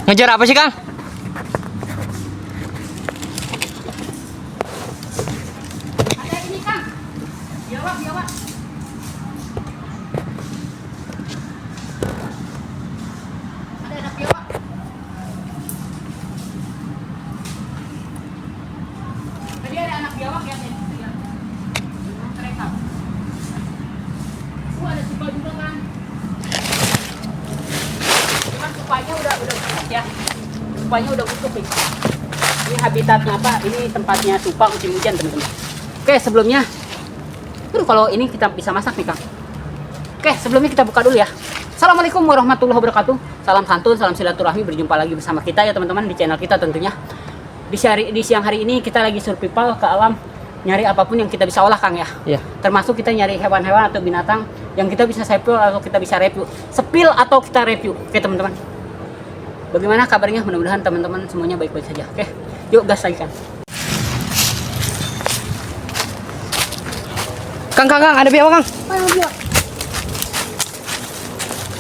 Ngejar apa sih, Kang? Ada ini, Kang. Biawak, biawak. Ada anak biawak. Tadi ada anak biawak ya, dari situ ya. Terekam. Ada supa juga, Kang. Cuman supaya udah busuk ya. Supaya udah busuk nih. Ini habitatnya apa? Ini tempatnya supa musim hujan, teman-teman. Oke, sebelumnya kalau ini kita bisa masak nih, Kang. Oke, sebelumnya kita buka dulu ya. Assalamualaikum warahmatullahi wabarakatuh. Salam santun, salam silaturahmi. Berjumpa lagi bersama kita ya, teman-teman, di channel kita tentunya. Di siang hari ini kita lagi survival ke alam, nyari apapun yang kita bisa olah, Kang ya. Iya. Termasuk kita nyari hewan-hewan atau binatang yang kita bisa sepil atau kita bisa review. Sepil atau kita review. Oke, teman-teman. Bagaimana kabarnya? Mudah-mudahan teman-teman semuanya baik-baik saja. Oke, yuk gas lagi, Kang. Kang, ada biawak, Kang. Ayo, biawak.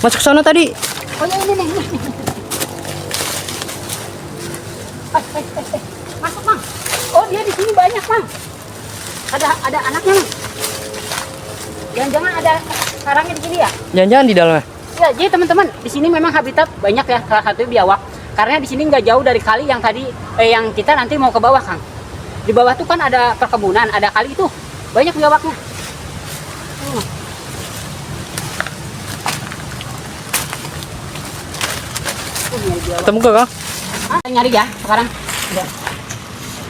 Masuk sana tadi. Oh ya, ini nih. Masuk, Mang. Oh, dia di sini banyak, Mang. Ada anaknya, Mang. Jangan-jangan ada sarangnya di sini ya? Jangan-jangan di dalamnya. Ya, jadi teman-teman, di sini memang habitat banyak ya, salah satu biawak. Karena di sini nggak jauh dari kali yang tadi yang kita nanti mau ke bawah, Kang. Di bawah tuh kan ada perkebunan, ada kali itu. Banyak biawaknya. Nyari biawak. Ketemu gak, Kang? Ah, nyari ya sekarang. Udah.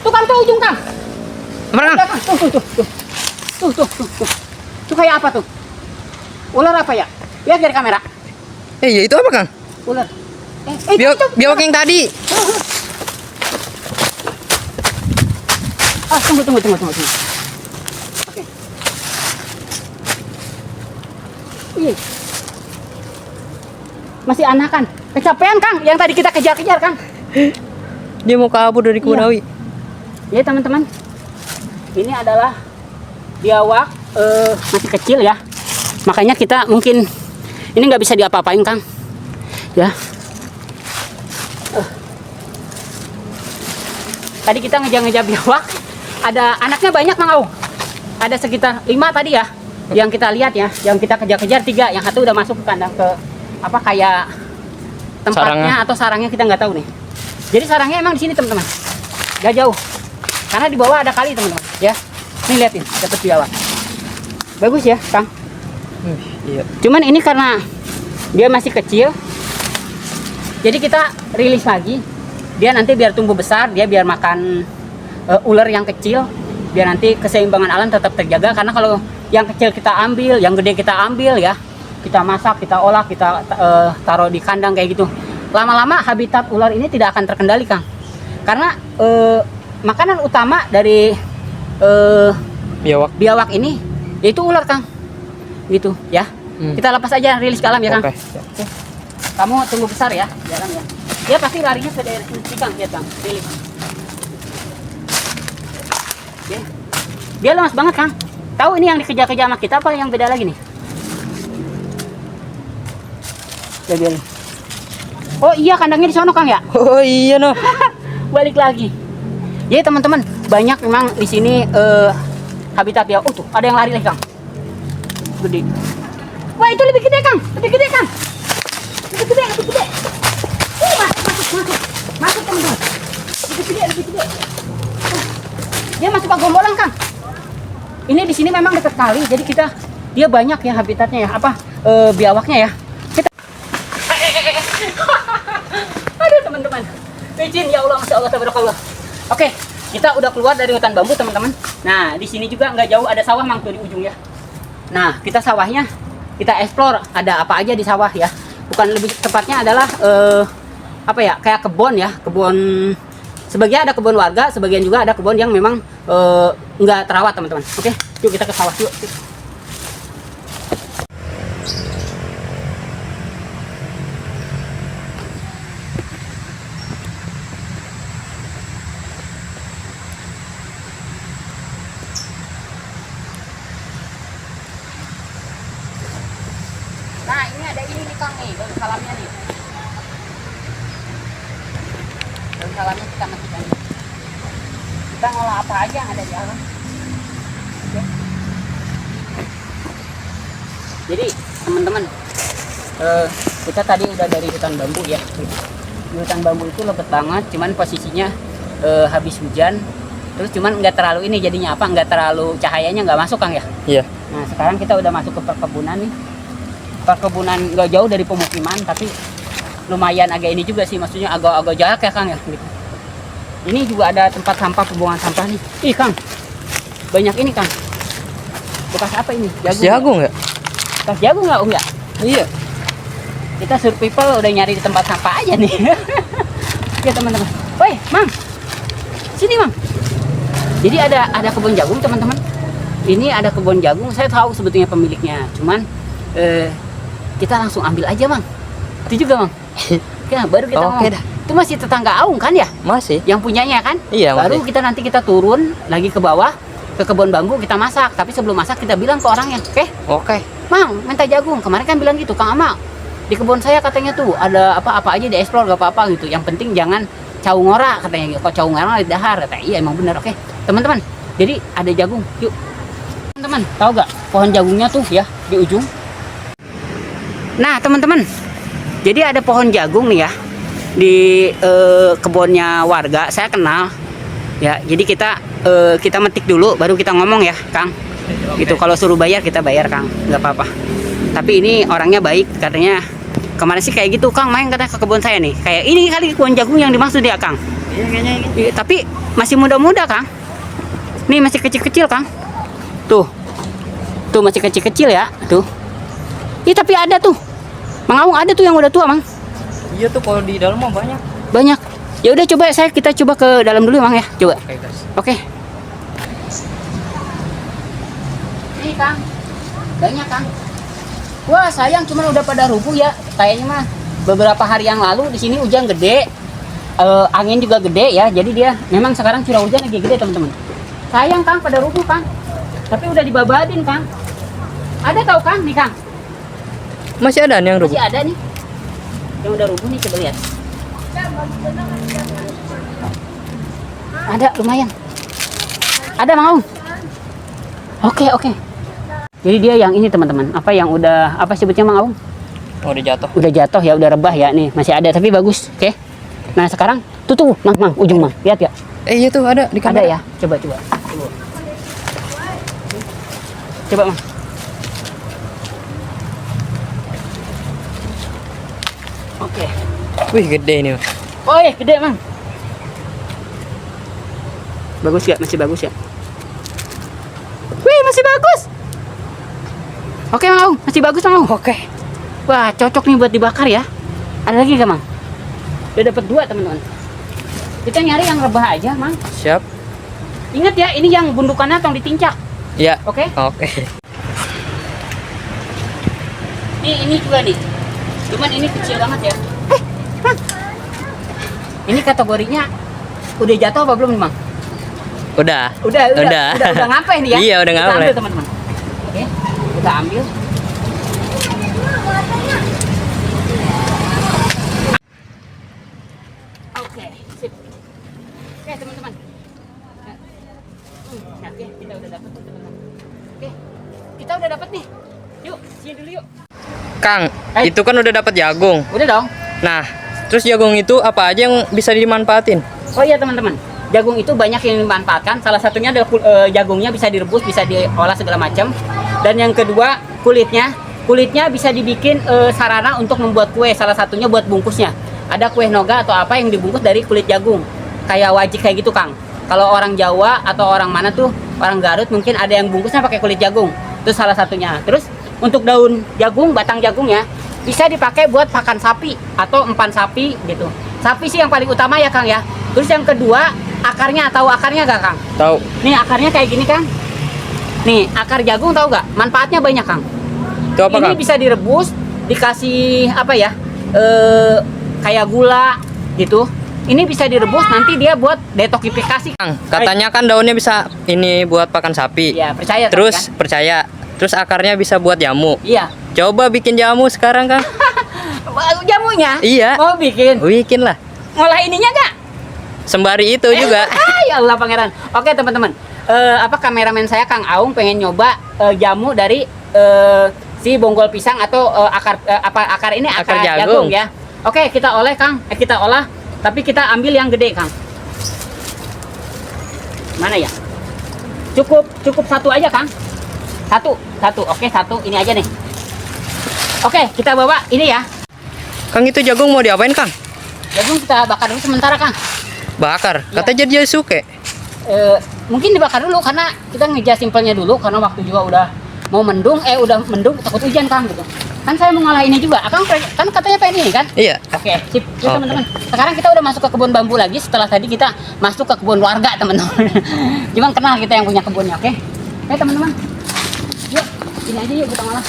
Tuh, Kang, tuh ujung, Kang. Mana, Udah, Kang? Kang. Tuh. Tuh kayak apa tuh? Ular apa ya? Lihat dari kamera. Ya itu apa, Kang? Ular. Biawak yang tadi. Ah, tunggu. Oke. Ih. Masih anakan. Kecapean, Kang. Yang tadi kita kejar-kejar, Kang. Dia mau kabur dari kebun Iya. Awi. Ya, teman-teman. Ini adalah biawak masih kecil ya. Makanya kita mungkin ini nggak bisa diapa-apain, Kang. Ya. Tadi kita ngejar-ngejar biawak. Ada anaknya banyak, Mang Au. Ada sekitar 5 tadi ya. Yang kita lihat ya, yang kita kejar-kejar 3, yang satu udah masuk ke kandang ke apa kayak tempatnya atau sarangnya kita nggak tahu nih. Jadi sarangnya emang di sini, teman-teman. Gak jauh. Karena di bawah ada kali, teman-teman. Ya. Nih liatin, dapat biawak. Bagus ya, Kang. Iya. Cuman ini karena dia masih kecil. Jadi kita rilis lagi. Dia nanti biar tumbuh besar, dia biar makan ular yang kecil. Biar nanti keseimbangan alam tetap terjaga. Karena kalau yang kecil kita ambil, yang gede kita ambil ya. Kita masak, kita olah, kita taruh di kandang kayak gitu. Lama-lama habitat ular ini tidak akan terkendali, Kang. Karena makanan utama dari biawak ini yaitu ular, Kang. Gitu ya. Kita lepas aja, rilis ke alam ya, Kang. Oke. Oke. Kamu tunggu besar ya, jalan ya. Dia pasti larinya ke daerah sini, Kang. Lihat, Kang. Rilis. Oke. Dia lemas banget, Kang. Tahu ini yang dikejar-kejar sama kita apa yang beda lagi nih? Ya, dia. Oh iya, kandangnya di sono, Kang ya? Oh iya, no. Balik lagi. Jadi teman-teman, banyak memang di sini habitat ya. Oh tuh, ada yang lari lagi, Kang. Gede. Wah, itu lebih gede, Kang. Lebih gede, Kang. Lebih gede. Masuk, teman-teman. Lebih gede. Dia masuk ke gombolang, Kang. Ini di sini memang dekat kali, jadi dia banyak ya habitatnya ya. Apa biawaknya ya. Aduh, teman-teman. Izin ya Allah, masya Allah, tabarakallah. Oke, kita udah keluar dari hutan bambu, teman-teman. Nah, di sini juga nggak jauh ada sawah, Mang, tuh di ujung ya. Nah, kita sawahnya kita explore ada apa aja di sawah ya. Bukan, lebih tepatnya adalah apa ya, kayak kebun ya, kebun. Sebagian ada kebun warga, sebagian juga ada kebun yang memang nggak terawat, teman-teman. Oke, yuk kita ke sawah yuk. Nah, ini ada ini nih, Kang, nih, daun salamnya nih. Daun salamnya kita masukkan. Kita ngolah apa aja yang ada di alam. Oke. Jadi teman-teman, kita tadi udah dari hutan bambu ya. Di hutan bambu itu lebat banget, cuman posisinya habis hujan. Terus cuman nggak terlalu ini jadinya apa? Nggak terlalu cahayanya nggak masuk Kang ya. Iya. Nah sekarang kita udah masuk ke perkebunan nih. Perkebunan nggak jauh dari pemukiman, tapi lumayan agak ini juga sih, maksudnya agak jarak ya Kang ya. Gitu. Ini juga ada tempat sampah, pembuangan sampah nih. Ih Kang, banyak ini Kang. Bekas apa ini? Jagung ya? Bekas jagung nggak Om ya? Iya. Kita survival udah nyari di tempat sampah aja nih. Ya teman-teman. Woi, Mang. Sini, Mang. Jadi ada kebun jagung, teman-teman. Ini ada kebun jagung, saya tahu sebetulnya pemiliknya. Cuman kita langsung ambil aja, Mang. Itu juga, Mang. Ya, baru kita Oke ngomong. dah. Itu masih tetangga Aung kan ya? Masih. Yang punyanya kan? Iya, Baru masih. kita turun lagi ke bawah ke kebun bambu, kita masak. Tapi sebelum masak kita bilang ke orangnya, "Oke, Oke. Mang, minta jagung." Kemarin kan bilang gitu, Kang Amal. Di kebun saya katanya tuh ada apa-apa aja dieksplor, gak apa-apa gitu. Yang penting jangan cau ngora katanya. Kok cau ngora di dahar katanya. Iya emang bener. Oke, teman-teman. Jadi ada jagung. Yuk. Teman-teman, tahu gak pohon jagungnya tuh ya di ujung? Nah, teman-teman. Jadi ada pohon jagung nih ya di kebunnya warga. Saya kenal. Ya, jadi kita metik dulu baru kita ngomong ya, Kang. Gitu kalau suruh bayar kita bayar, Kang. Nggak apa-apa. Tapi ini orangnya baik katanya. Kemarin sih kayak gitu, Kang, main katanya ke kebun saya nih. Kayak ini kali kebun jagung yang dimaksud ya, Kang. Iya kayaknya ini. Iya, tapi masih muda-muda, Kang. Nih masih kecil-kecil, Kang. Tuh. Tuh masih kecil-kecil ya, tuh. Ih, tapi ada tuh. Mang Aung ada tuh yang udah tua, Mang. Iya tuh kalau di dalam mah banyak. Banyak. Ya udah coba kita coba ke dalam dulu, Mang ya. Coba. Oke, guys. Oke. Nih, Kang. Banyak, Kang. Wah, sayang cuman udah pada rubuh ya. Kayaknya mah beberapa hari yang lalu di sini hujan gede. Angin juga gede ya. Jadi dia memang sekarang curah hujan lagi gede, teman-teman. Sayang, Kang, pada rubuh, Kang. Tapi udah dibabadin, Kang. Ada tahu, Kang? Nih, Kang. Masih ada nih yang rubuh. Masih ada nih. Yang udah rubuh nih, coba lihat. Ada lumayan. Ada, Mang Aung. Oke. Jadi dia yang ini, teman-teman. Apa yang udah apa sebutnya, Mang Aung? Oh, udah jatuh. Udah jatuh ya, udah rebah ya. Nih, masih ada tapi bagus. Oke. Nah, sekarang tuh, Mang, ujung, Mang. Lihat ya. Iya tuh ada di Ada kamera. ya. Coba. Coba, Mang. Oke. Wih, gede ini. Oh iya, gede, Mang. Bagus ya, masih bagus ya. Wih, masih bagus. Oke, Mang Aung, masih bagus, Mang Aung. Oke. Wah, cocok nih buat dibakar ya. Ada lagi gak, Mang? Udah dapat 2, teman-teman. Kita nyari yang rebah aja, Mang. Siap. Ingat ya, ini yang bundukannya tong ditincak. Iya. Oke? Oke. Ini juga nih. Cuman ini kecil banget ya. Mang. Ini kategorinya udah jatuh apa belum nih, Mang? Udah. Udah ngapain nih ya? Iya, udah Kita ngapain. ambil, teman-teman. Oke, kita ambil. Oke, sip. Oke, teman-teman. Oke, kita udah dapat, teman-teman. Oke, kita udah dapat nih. Yuk, sini dulu yuk. Kang, Hai. itu kan udah dapat jagung. Udah dong. Nah, terus jagung itu apa aja yang bisa dimanfaatin? Oh iya, teman-teman. Jagung itu banyak yang dimanfaatkan. Salah satunya adalah jagungnya bisa direbus, bisa diolah segala macam. Dan yang kedua, kulitnya. Kulitnya bisa dibikin sarana untuk membuat kue. Salah satunya buat bungkusnya. Ada kue noga atau apa yang dibungkus dari kulit jagung. Kayak wajik kayak gitu, Kang. Kalau orang Jawa atau orang mana tuh, orang Garut mungkin ada yang bungkusnya pakai kulit jagung. Itu salah satunya. Terus untuk daun jagung, batang jagungnya bisa dipakai buat pakan sapi atau empan sapi gitu. Sapi sih yang paling utama ya, Kang ya. Terus yang kedua, akarnya, tahu akarnya gak, Kang? Tahu. Nih akarnya kayak gini, Kang. Nih akar jagung tahu gak? Manfaatnya banyak, Kang. Itu apa, Ini Kang? bisa direbus, dikasih apa ya? Kayak gula gitu. Ini bisa direbus, nanti dia buat detoksifikasi. Kang, katanya kan daunnya bisa ini buat pakan sapi. Iya, percaya. Kang, Terus kan? percaya. Terus akarnya bisa buat jamu. Iya. Coba bikin jamu sekarang, Kang. Jamunya? Iya. Mau bikin? Bikin lah. Ngolah ininya gak? Sembari itu juga. Ya Allah pangeran. Oke teman-teman, kameramen saya Kang Aung pengen nyoba jamu dari si bonggol pisang atau akar ini akar jagung ya. Oke, kita olah Kang, kita olah, tapi kita ambil yang gede Kang. Mana ya? Cukup satu aja Kang. Satu. Oke, satu. Ini aja nih. Oke, kita bawa ini ya. Kang, itu jagung mau diapain, Kang? Jagung kita bakar dulu sementara Kang. Bakar? Ya. Kata jadi suke. Mungkin dibakar dulu karena kita ngejas simpelnya dulu karena waktu juga udah mau mendung, udah mendung takut hujan Kang gitu. Kan saya mau ngolah ini juga. Akang kan katanya pengen ini kan? Iya. Oke, sip. Yuk teman-teman. Sekarang kita udah masuk ke kebun bambu lagi setelah tadi kita masuk ke kebun warga, teman-teman. Cuman kenal kita yang punya kebunnya, oke? Oke, teman-teman. Yuk, ini aja yuk kita ngolah.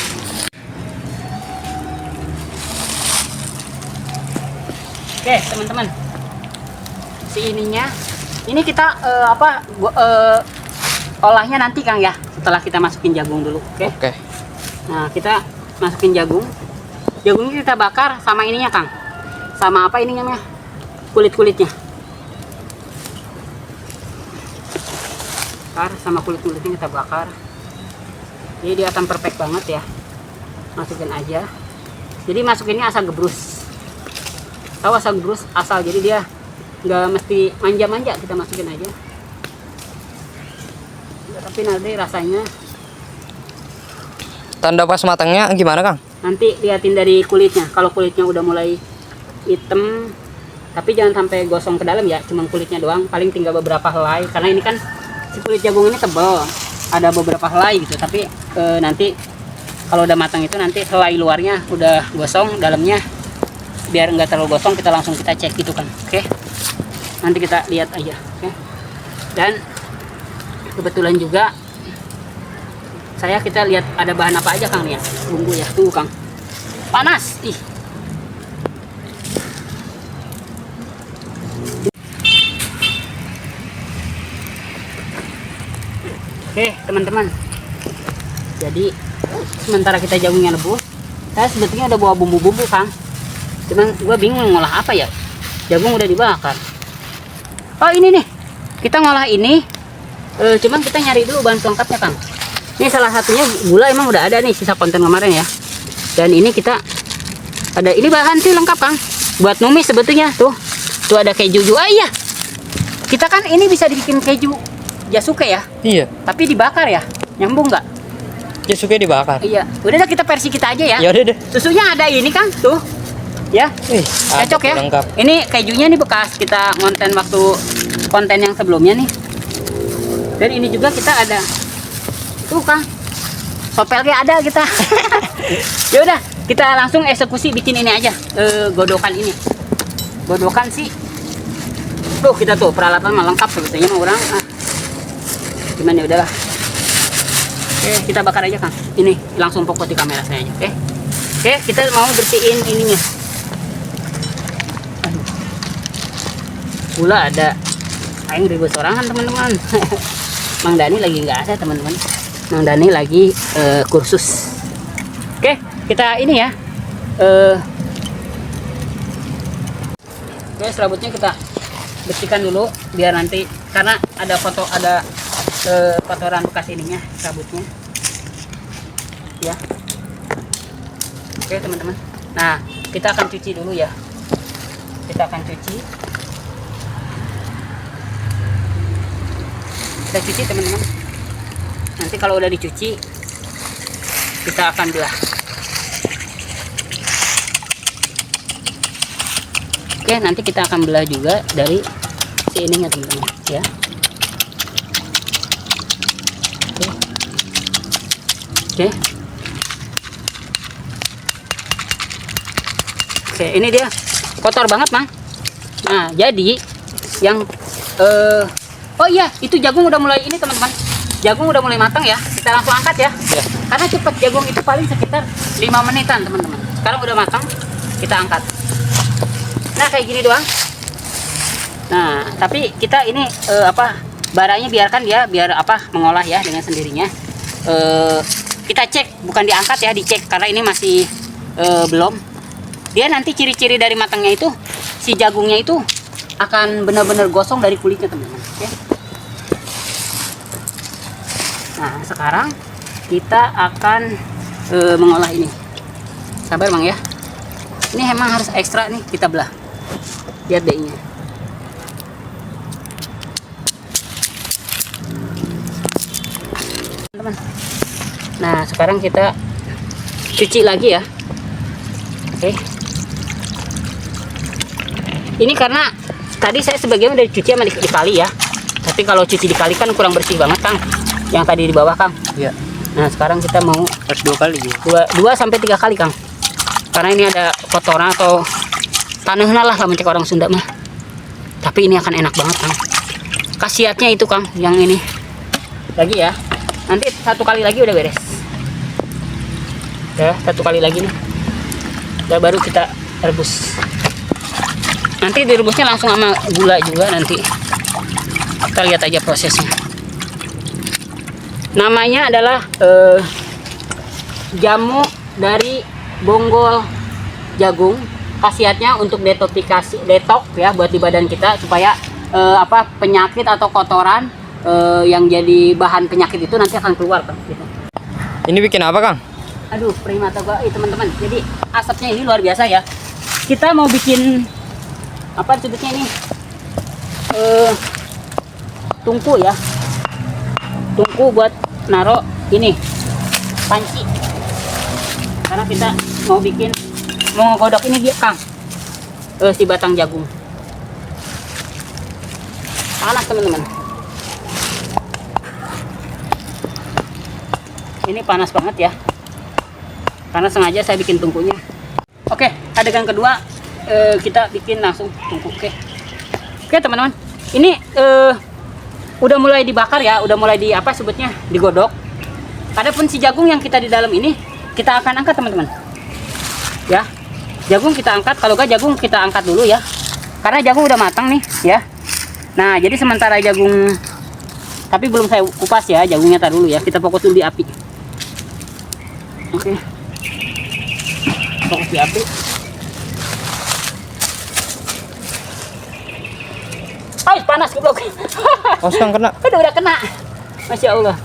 Oke, teman-teman. Si ininya ini kita olahnya nanti Kang ya, setelah kita masukin jagung dulu, oke? Oke. Nah, kita masukin jagung. Jagungnya kita bakar sama ininya Kang. Sama apa ininya namanya? Kulit-kulitnya. Bakar sama kulit-kulitnya kita bakar. Jadi dia akan perfect banget ya. Masukin aja. Jadi masukinnya asal gebrus. Tahu asal gebrus, asal jadi dia nggak mesti manja-manja, kita masukin aja. Tapi nanti rasanya Tanda pas matangnya gimana, Kang? nanti liatin dari kulitnya. Kalau kulitnya udah mulai hitam, tapi jangan sampai gosong ke dalam ya, cuma kulitnya doang, paling tinggal beberapa helai karena ini kan si kulit jagung ini tebal, ada beberapa helai gitu. Tapi nanti kalau udah matang itu nanti helai luarnya udah gosong, dalamnya biar nggak terlalu gosong kita langsung kita cek gitu kan. Oke, nanti kita lihat aja. Oke, dan kebetulan juga kita lihat ada bahan apa aja Kang nih ya, bumbu ya. Tunggu Kang, panas ih. Oke teman-teman, jadi sementara kita jagungnya rebus, saya sebetulnya udah bawa bumbu-bumbu Kang, cuman gua bingung ngolah apa ya. Jagung udah dibakar. Oh ini nih, kita ngolah ini, cuman kita nyari dulu bahan pelengkapnya Kang. Ini salah satunya gula, emang udah ada nih sisa konten kemarin ya. Dan ini kita ada ini bahan sih lengkap Kang, buat numis sebetulnya. Tuh ada keju juga. Iya, kita kan ini bisa dibikin keju jasuke ya. Iya. Tapi dibakar ya, nyambung nggak? Jasuke dibakar. Iya. Udah kita versi kita aja ya. Ya udah deh. Susunya ada ini Kang, tuh. Ya. Cocok ya. Lengkap. Ini kejunya nih bekas kita konten yang sebelumnya nih. Dan ini juga kita ada tuh Kang, sopelnya ada kita. Ya udah, kita langsung eksekusi bikin ini aja. Godokan ini. Godokan sih. Tuh kita tuh peralatan mah lengkap sebetulnya mah orang. Gimana ya udahlah. Oke, kita bakar aja Kang. Ini langsung fokus di kamera saya aja, oke? Oke, kita mau bersihin ininya. Aduh. Gula ada. Aing ribu sorangan teman-teman. Mang Dani lagi nggak ada teman-teman. Mang Dani lagi kursus. Oke, kita ini ya. Oke, serabutnya kita bersihkan dulu biar nanti, karena ada kotoran bekas ininya serabutnya. Ya. Oke teman-teman. Nah, kita akan cuci dulu ya. Kita akan cuci. Kita cuci teman-teman. Nanti kalau udah dicuci kita akan belah. Oke, nanti kita akan belah juga dari si ininya teman-teman ya. Oke. Oke, ini dia kotor banget Mang. Nah, jadi yang oh iya, itu jagung udah mulai ini teman-teman. Jagung udah mulai matang ya, kita langsung angkat ya. Karena cepat, jagung itu paling sekitar 5 menitan teman-teman. Sekarang udah matang, kita angkat. Nah kayak gini doang. Nah tapi kita ini baranya biarkan dia biar mengolah ya dengan sendirinya. Kita cek, bukan diangkat ya, dicek karena ini masih belum. Dia nanti ciri-ciri dari matangnya itu si jagungnya itu akan benar-benar gosong dari kulitnya teman-teman. Oke. Nah sekarang kita akan mengolah ini. Sabar Mang ya. Ini emang harus ekstra nih, kita belah. Lihat deh-nya. Teman. Nah sekarang kita cuci lagi ya. Oke. Ini karena tadi saya sebagian udah dicuci sama di kali ya. Tapi kalau cuci di kali kan kurang bersih banget Kang. Yang tadi di bawah Kang. Iya. Nah sekarang kita mau Harus 2 kali juga. 2 sampai 3 kali Kang. Karena ini ada kotoran atau tanahnya lah mencek orang Sunda mah. Tapi ini akan enak banget Kang. Khasiatnya itu Kang, yang ini. Lagi ya. Nanti 1 kali lagi udah beres. Ya, 1 kali lagi nih. Udah baru kita rebus. Nanti direbusnya langsung sama gula juga nanti. Kita lihat aja prosesnya. Namanya adalah jamu dari bonggol jagung. Khasiatnya untuk detoksifikasi, detok ya buat di badan kita supaya penyakit atau kotoran yang jadi bahan penyakit itu nanti akan keluar Kang. Gitu. Ini bikin apa Kang? Aduh, primata gua teman-teman. Jadi asapnya ini luar biasa ya. Kita mau bikin apa sebutnya ini? Tungku ya. Tungku buat naro ini panci. Karena kita mau godok ini dia Kang. Si batang jagung. Panas teman-teman. Ini panas banget ya. Karena sengaja saya bikin tungkunya. Oke, adegan kedua kita bikin langsung tungku. Oke teman-teman. Ini udah mulai dibakar ya, udah mulai digodok. Adapun si jagung yang kita di dalam ini kita akan angkat teman-teman. Ya. Jagung kita angkat, kalau enggak jagung kita angkat dulu ya. Karena jagung udah matang nih ya. Nah, jadi sementara jagung tapi belum saya kupas ya, jagungnya tar dulu ya. Kita fokus dulu di api. Oke. Fokus di api. Panas goblok. Oh, sedang kena. Udah kena. Masya Allah.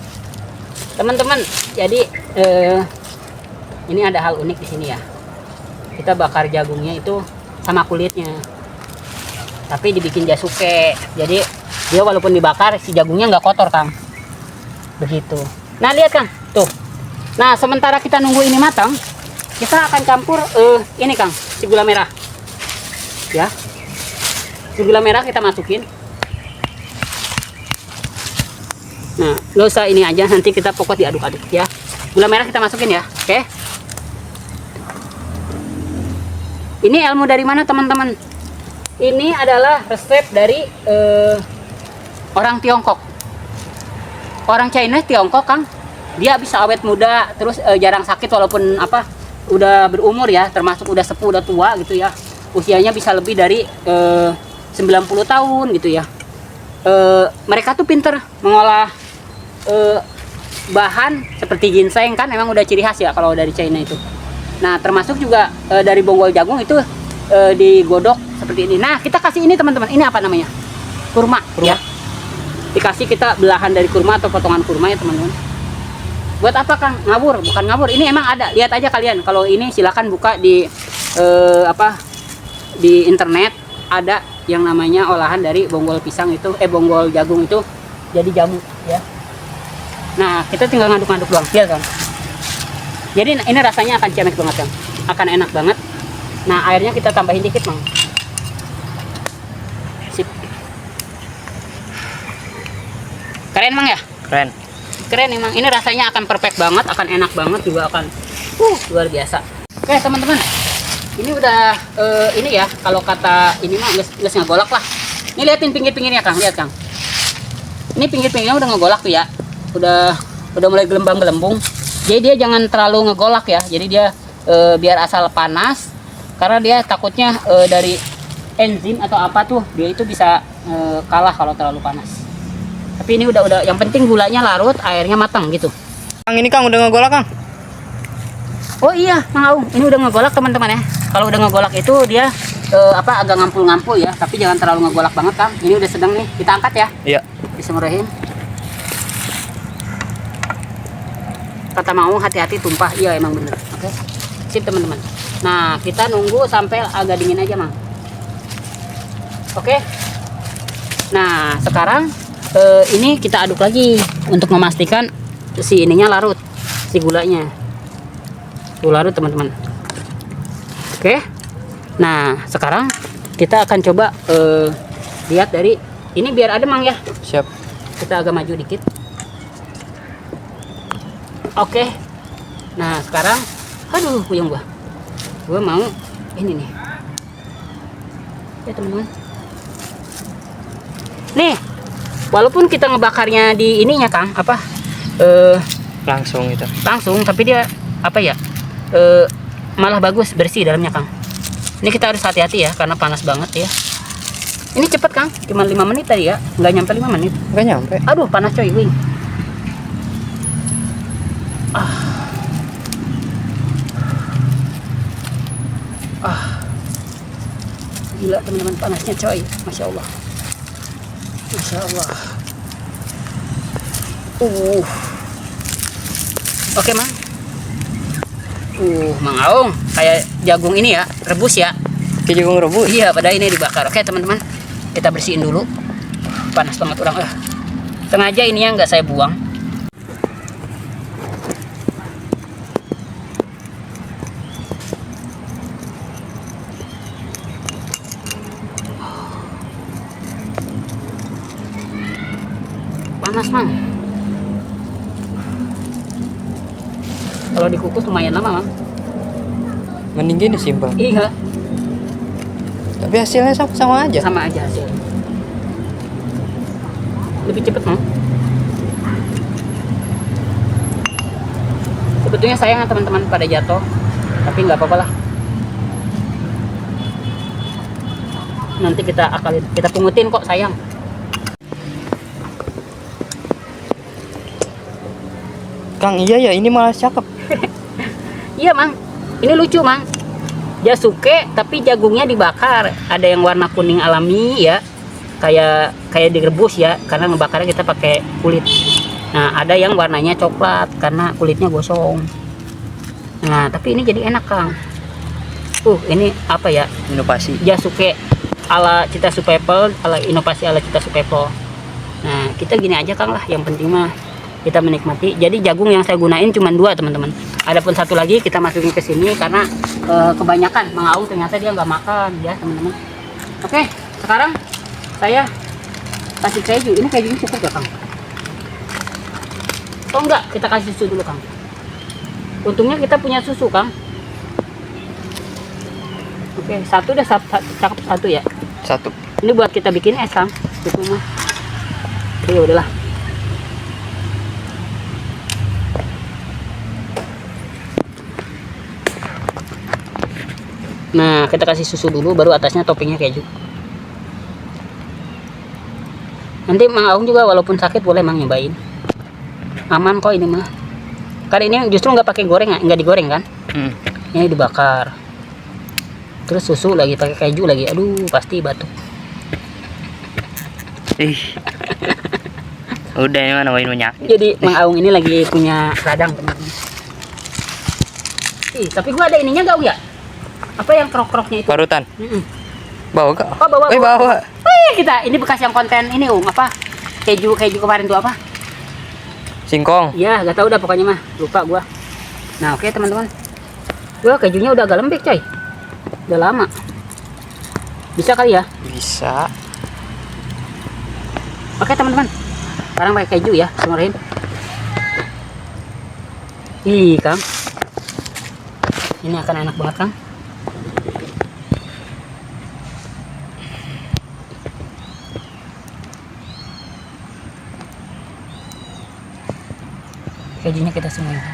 Teman-teman, jadi ini ada hal unik di sini ya. Kita bakar jagungnya itu sama kulitnya. Tapi dibikin jasuke. Jadi dia walaupun dibakar si jagungnya nggak kotor Kang. Begitu. Nah, lihat Kang. Tuh. Nah, sementara kita nunggu ini matang, kita akan campur ini Kang, si gula merah. Ya. Si gula merah kita masukin. Nah, gak usah ini aja, nanti kita pokok diaduk-aduk ya. Gula merah kita masukin ya, oke? Ini ilmu dari mana teman-teman? Ini adalah resep dari orang Tiongkok. Orang China Tiongkok Kang, dia bisa awet muda, terus jarang sakit walaupun udah berumur ya, termasuk udah sepuh, udah tua gitu ya. Usianya bisa lebih dari 90 tahun gitu ya. Mereka tuh pinter mengolah bahan seperti ginseng kan emang udah ciri khas ya kalau dari China itu. Nah termasuk juga dari bonggol jagung itu digodok seperti ini. Nah kita kasih ini teman-teman, ini apa namanya? Kurma ya. Dikasih kita belahan dari kurma atau potongan kurma ya teman-teman. Buat apa Kang? Ngawur? Bukan ngawur, ini emang ada. Lihat aja kalian, kalau ini silakan buka di di internet, ada yang namanya olahan dari bonggol pisang itu, bonggol jagung itu jadi jamu ya. Nah kita tinggal ngaduk-ngaduk doang, lihat Kang. Jadi ini rasanya akan ciamik banget Kang, akan enak banget. Nah airnya kita tambahin dikit Mang. Sip. Keren Mang ya? Keren. Keren emang, ini rasanya akan perfect banget, akan enak banget juga, akan luar biasa. Oke teman-teman, ini udah ini ya, kalau kata ini mah nggak ngegolak lah. Ini liatin pinggir-pinggirnya Kang, lihat Kang. Ini pinggir-pinggirnya udah ngegolak tuh ya, udah mulai gelembang-gelembung. Jadi dia jangan terlalu ngegolak ya, jadi dia biar asal panas, karena dia takutnya dari enzim atau apa tuh dia itu bisa kalah kalau terlalu panas. Tapi ini udah, yang penting gulanya larut, airnya matang gitu. Kang ini Kang udah ngegolak Kang. Oh iya, Mang Aung, ini udah ngegolak teman-teman ya. Kalau udah ngegolak itu dia agak ngampul-ngampul ya, tapi jangan terlalu ngegolak banget Kang. Ini udah sedang nih, kita angkat ya. Iya. Bismillahirrahmanirrahim. Kata mau hati-hati tumpah, iya emang bener. Oke, sip teman-teman. Nah kita nunggu sampai agak dingin aja Mang. Oke. Nah sekarang ini kita aduk lagi untuk memastikan si ininya larut, si gulanya. Tuh larut teman-teman. Oke. Nah sekarang kita akan coba lihat dari ini biar adem Mang ya. Siap. Kita agak maju dikit. Oke. Nah sekarang, aduh puyeng gua mau ini nih ya teman-teman. Nih walaupun kita ngebakarnya di ininya Kang Langsung itu. langsung, tapi dia apa ya, malah bagus bersih dalamnya Kang. Ini kita harus hati-hati ya karena panas banget ya. Ini cepet Kang, cuma 5 menit tadi ya, nggak nyampe 5 menit. Nggak nyampe. Aduh panas coy, wing. Gila teman-teman, panasnya coy, masya Allah, masya Allah. Oke Mang. Mang Aung kayak jagung ini ya, rebus ya. Kayak jagung rebus. Iya, pada ini dibakar. Oke teman-teman, kita bersihin dulu. Panas banget orang. Sengaja ini yang nggak saya buang. Panas Mang. Kalau dikukus lumayan lama Mang. Mending gini simpel. Iya, Tapi hasilnya sama aja. sama aja hasil. Lebih cepet Mang. Sebetulnya sayang teman-teman pada jatuh, tapi nggak apa-apa lah. Nanti kita akalin, kita pungutin kok sayang. Kang, iya ya, ini malah cakep. Iya Mang, ini lucu Mang. Jasuke tapi jagungnya dibakar. Ada yang warna kuning alami ya, kayak direbus ya, karena ngebakarnya kita pakai kulit. Nah ada yang warnanya coklat karena kulitnya gosong. Nah tapi ini jadi enak Kang. Ini apa ya? Inovasi. Jasuke ala Citasu People, ala inovasi ala Citasu People. Nah kita gini aja Kang lah, yang penting mah kita menikmati. Jadi jagung yang saya gunain cuma 2 teman-teman. Adapun satu lagi kita masukin ke sini karena kebanyakan Mang Aung ternyata dia nggak makan ya teman-teman. Oke, sekarang saya kasih keju. Ini kejunya cukup ya Kang? Oh enggak, kita kasih susu dulu Kang. Untungnya kita punya susu Kang. Oke, satu udah cakep satu ya. Satu. Ini buat kita bikin es Kang. Susu mah. Oke, udahlah. Nah, kita kasih susu dulu, baru atasnya toppingnya keju. Nanti Mang Aung juga walaupun sakit boleh Mang nyobain. Aman kok ini mah. Karena ini justru nggak pakai goreng, nggak digoreng kan? Ini dibakar. Terus susu lagi, pakai keju lagi. Aduh, pasti batuk. Udah ini mana main banyak. Jadi Mang Aung ini lagi punya radang teman-teman. Tapi gua ada ininya gak ya? Apa yang krok-kroknya itu? Parutan. Bawa gak? Oh, bawa. Bawa. Kita ini bekas yang konten ini apa? Keju kemarin tuh apa? Singkong. Iya, gak tahu dah pokoknya mah. Lupa gua. Nah, oke teman-teman. Wah, kejunya udah agak lembek, coy. Udah lama. Bisa kali ya? Bisa. Oke, teman-teman. Sekarang pakai keju ya, semarahin. Ih, Kang. Ini akan enak banget, Kang. Kejunya kita semuanya.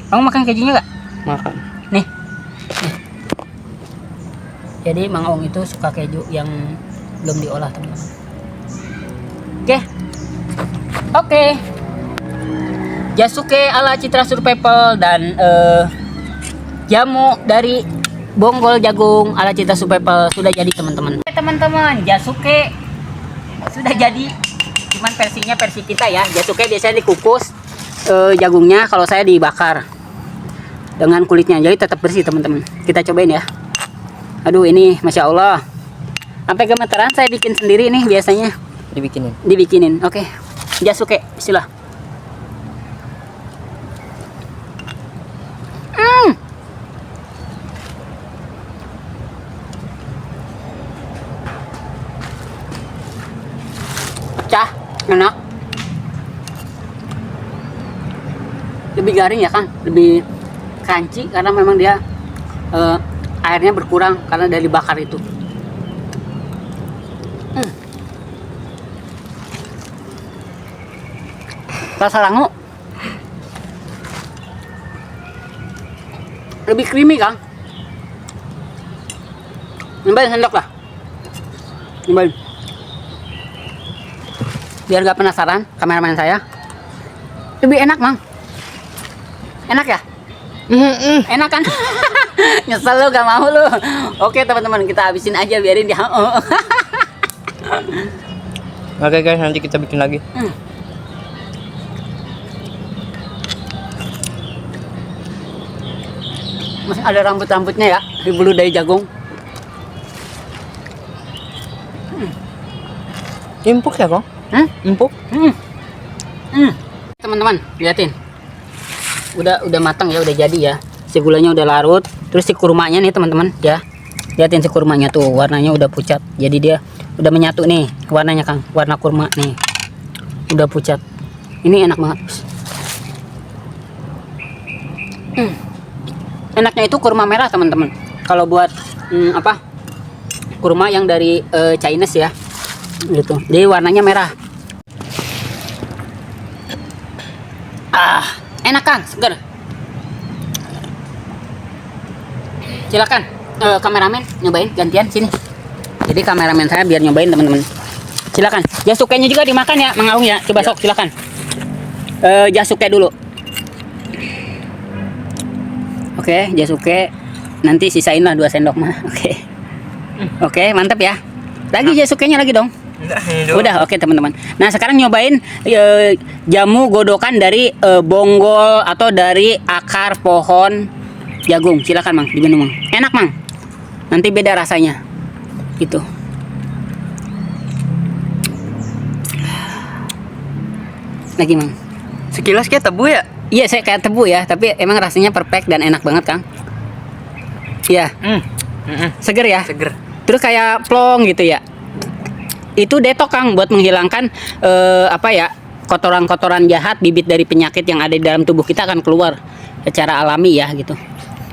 Kamu makan kejunya gak? Makan. Nih. Jadi Mang Aung itu suka keju yang belum diolah, teman-teman. Oke. Jasuke ala Citra Survival dan jamu dari bonggol jagung ala Citra Survival sudah jadi, teman-teman. Teman-teman, Jasuke sudah jadi. Cuman versinya versi kita ya. Jasuke biasanya dikukus, jagungnya kalau saya dibakar dengan kulitnya, jadi tetap bersih, teman-teman. Kita cobain ya. Aduh, ini Masya Allah, sampai gemeteran. Saya bikin sendiri nih biasanya. Dibikinin. Oke. Jasuke, bismillah. Pecah, enak. Lebih garing ya kan, lebih crunchy karena memang dia airnya berkurang karena dari bakar itu. Rasa langu lebih creamy, Kang. Nyobain sendok lah. Nyobain. Biar gak penasaran kameramen saya. Lebih enak, Mang. Enak ya? Enak kan? Nyesel lu, gak mau lu. Oke teman-teman, kita habisin aja, biarin dia. Oke guys, nanti kita bikin lagi. Masih ada rambut-rambutnya ya di bulu dari jagung. Empuk ya, Kong? Empuk. Teman-teman, liatin. Udah matang ya, udah jadi ya. Si gulanya udah larut. Terus si kurmanya nih teman-teman ya. Liatin si kurmanya tuh, warnanya udah pucat. Jadi dia udah menyatu nih warnanya, Kang. Warna kurma nih. Udah pucat. Ini enak banget. Enaknya itu kurma merah, teman-teman. Kalau buat kurma yang dari Chinese ya. Gitu. Jadi warnanya merah. Enak, Kang, seger. Silakan kameramen nyobain gantian sini. Jadi kameramen saya biar nyobain, teman-teman. Silakan. Jasukenya juga dimakan ya, Mang Aung ya. Coba sok, silakan. Jasuke dulu. Oke, jasuke nanti sisain lah 2 sendok mah. Oke, mantap ya. Lagi jasukenya lagi dong. Udah, oke teman-teman. Nah, sekarang nyobain jamu godokan dari bonggol atau dari akar pohon jagung. Silakan, Mang, diminum, Mang. Enak, Mang. Nanti beda rasanya. Gitu. Lagi, Mang. Sekilas kayak tebu ya? Iya, saya kayak tebu ya, tapi emang rasanya perfect dan enak banget, Kang. Iya. Seger ya? Seger. Terus kayak plong gitu ya. Itu detok, Kang, buat menghilangkan kotoran-kotoran jahat, bibit dari penyakit yang ada di dalam tubuh kita akan keluar secara alami ya gitu.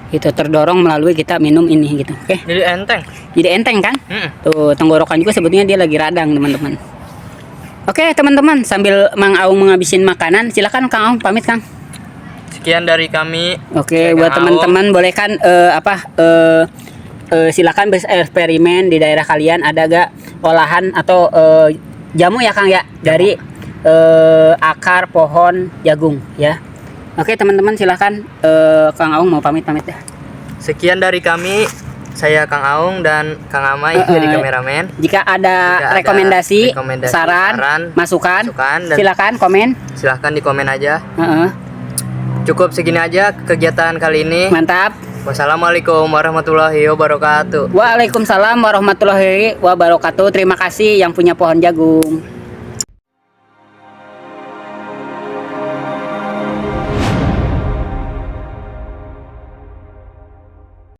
Itu terdorong melalui kita minum ini gitu. Oke. Jadi enteng kan? Tuh, tenggorokan juga sebetulnya dia lagi radang, teman-teman. Oke, teman-teman, sambil Mang Aung menghabisin makanan, silakan Kang Aung pamit, Kang. Sekian dari kami. Oke, buat teman-teman boleh kan silakan bereksperimen di daerah kalian, ada gak olahan atau jamu ya, Kang ya, dari akar pohon jagung ya. Oke teman-teman, silakan Kang Aung mau pamit ya. Sekian dari kami, saya Kang Aung dan Kang Amai jadi kameramen. Jika ada rekomendasi, saran, masukan dan silakan komen. Silahkan di komen aja. Cukup segini aja kegiatan kali ini. Mantap. Wassalamualaikum warahmatullahi wabarakatuh. Waalaikumsalam warahmatullahi wabarakatuh. Terima kasih yang punya pohon jagung.